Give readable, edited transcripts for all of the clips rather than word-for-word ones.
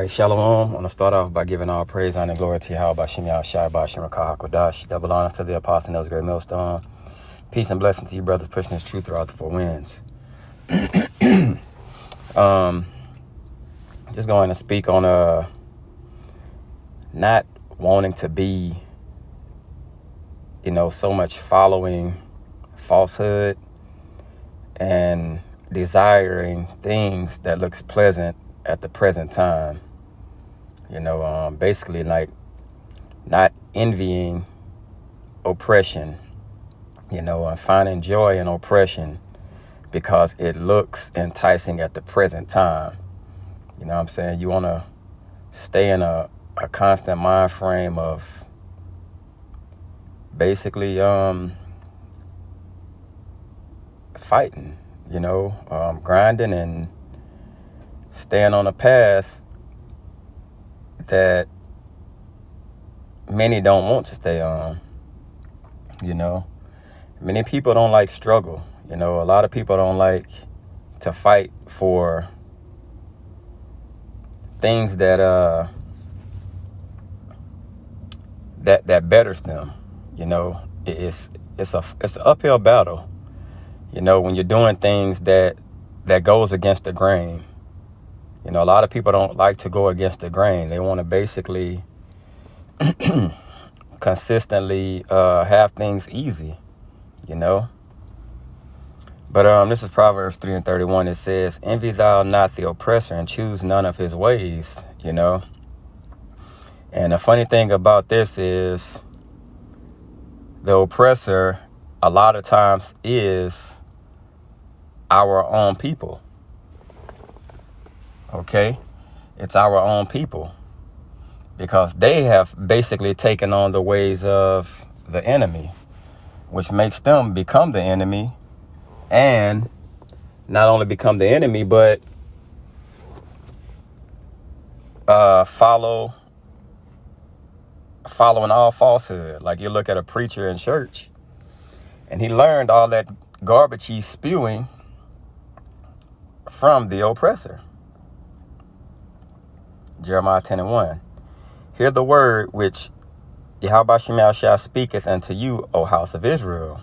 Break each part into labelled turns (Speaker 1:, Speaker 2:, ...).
Speaker 1: right, Shalom. I want to start off by giving all praise, honor, and glory to Yahweh, Shem Yahshua, Bashim Rakah HaKodash. Double honors to the apostle and those great millstone. Peace and blessing to you, brothers, pushing this truth throughout the four winds. Just going to speak on not wanting to be, so much following falsehood and desiring things that looks pleasant at the present time. Basically like not envying oppression, and finding joy in oppression because it looks enticing at the present time. You know what I'm saying? You want to stay in a constant mind frame of basically fighting, grinding and staying on a path that many don't want to stay on. Many people don't like struggle. A lot of people don't like to fight for things that that betters them. It's an uphill battle. When you're doing things that goes against the grain. A lot of people don't like to go against the grain. They want to basically consistently have things easy, But this is Proverbs 3:31. It says, "Envy thou not the oppressor, and choose none of his ways." And the funny thing about this is the oppressor a lot of times is our own people. Okay? It's our own people. Because they have basically taken on the ways of the enemy, which makes them become the enemy, and not only become the enemy, but following all falsehood. Like you look at a preacher in church, and he learned all that garbage he's spewing from the oppressor. Jeremiah 10:1. Hear the word which Yahweh Shem Yahshua speaketh unto you, O house of Israel.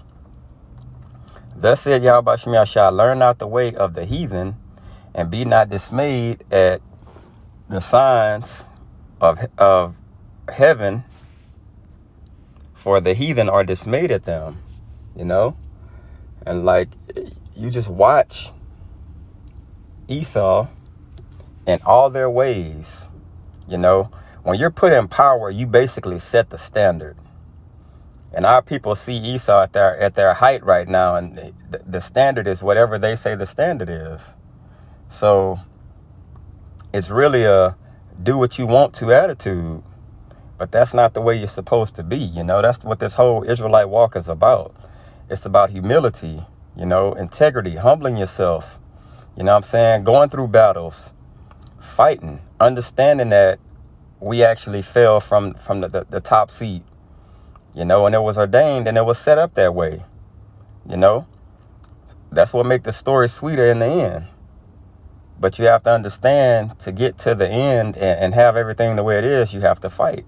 Speaker 1: Thus said Yahweh Shem Yahshua, learn not the way of the heathen, and be not dismayed at the signs of heaven, for the heathen are dismayed at them. And like you just watch Esau and all their ways. When you're put in power, you basically set the standard. And our people see Esau at their height right now, and the standard is whatever they say the standard is. So it's really a do what you want to attitude, but that's not the way you're supposed to be. That's what this whole Israelite walk is about. It's about humility, integrity, humbling yourself. Going through battles, fighting, understanding that we actually fell from the top seat, and it was ordained and it was set up that way. That's what makes the story sweeter in the end. But you have to understand, to get to the end and have everything the way it is, you have to fight,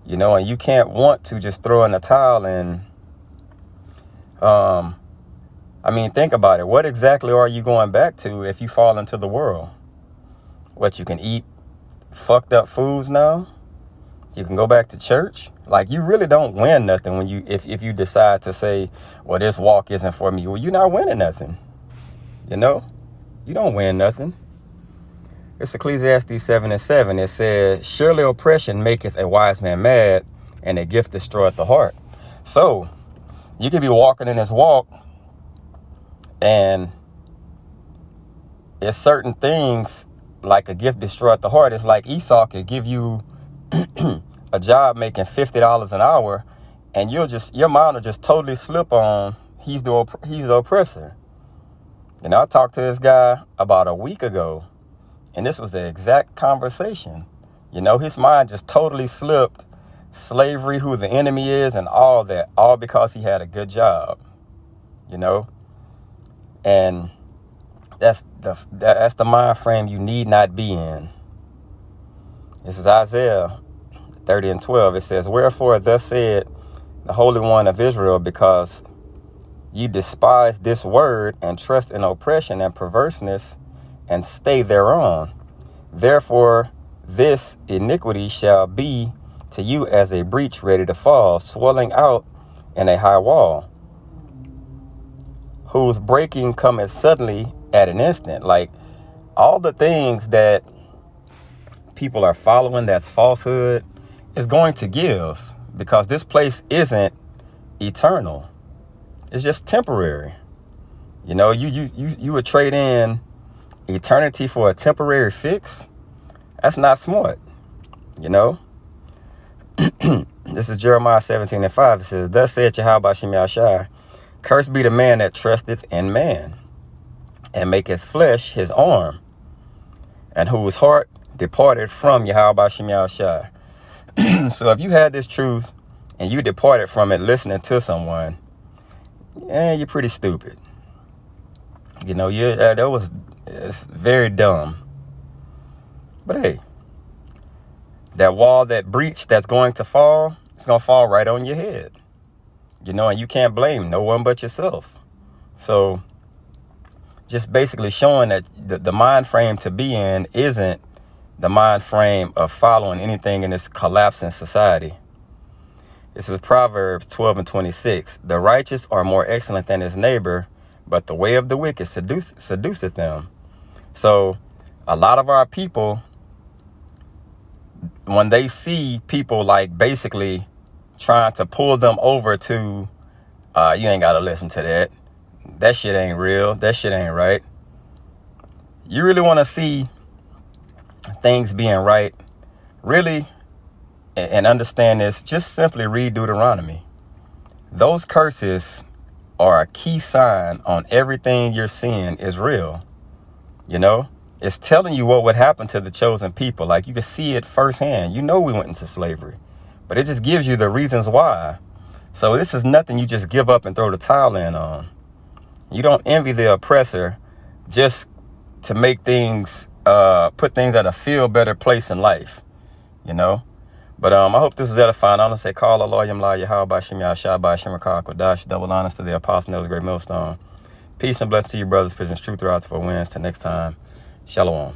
Speaker 1: and you can't want to just throw in the towel. And think about it. What exactly are you going back to if you fall into the world? What, you can eat fucked up foods now? You can go back to church? Like, you really don't win nothing when if you decide to say, well, this walk isn't for me. Well, you're not winning nothing. You don't win nothing. It's Ecclesiastes 7:7. It says, surely oppression maketh a wise man mad, and a gift destroyeth the heart. So you could be walking in this walk, and there's certain things like a gift destroyeth the heart. It's like Esau could give you a job making $50 an hour, and your mind will just totally slip on he's the oppressor. I talked to this guy about a week ago, and this was the exact conversation. His mind just totally slipped slavery, who the enemy is, and all that, all because he had a good job. And that's the mind frame you need not be in. This is Isaiah 30:12. It says, "Wherefore thus said the Holy One of Israel, because ye despise this word, and trust in oppression and perverseness, and stay thereon. Therefore this iniquity shall be to you as a breach ready to fall, swelling out in a high wall, whose breaking cometh suddenly at an instant." Like, all the things that people are following that's falsehood is going to give, because this place isn't eternal. It's just temporary. You know, you would trade in eternity for a temporary fix. That's not smart, you know. This is Jeremiah 17:5. It says, "Thus saith Yahweh Shem Yahshai, cursed be the man that trusteth in man, and maketh flesh his arm, and whose heart departed from Yahweh Shem Yahshai." So if you had this truth and you departed from it listening to someone, you're pretty stupid. You know, it's very dumb. But hey, that wall, that breach that's going to fall, it's going to fall right on your head. You know, and you can't blame no one but yourself. So just basically showing that the mind frame to be in isn't the mind frame of following anything in this collapsing society. This is Proverbs 12:26. "The righteous are more excellent than his neighbor, but the way of the wicked seduceth them." So a lot of our people, when they see people like basically trying to pull them over to, you ain't got to listen to that. That shit ain't real. That shit ain't right. You really want to see things being right, really, and understand this, just simply read Deuteronomy. Those curses are a key sign on everything you're seeing is real. You know, it's telling you what would happen to the chosen people. Like, you can see it firsthand. You know, we went into slavery, but it just gives you the reasons why. So this is nothing you just give up and throw the towel in on. You don't envy the oppressor just to make things, put things at a feel better place in life, you know. But I hope this is edifying. I'm going to say, call Allah, Yamla, Yahweh, Shem Yahshai, Shem Kodash, double honors to the apostle, that was a great millstone. Peace and blessings to you, brothers, pigeons, truth throughout the 4 winds. Till next time, Shalom.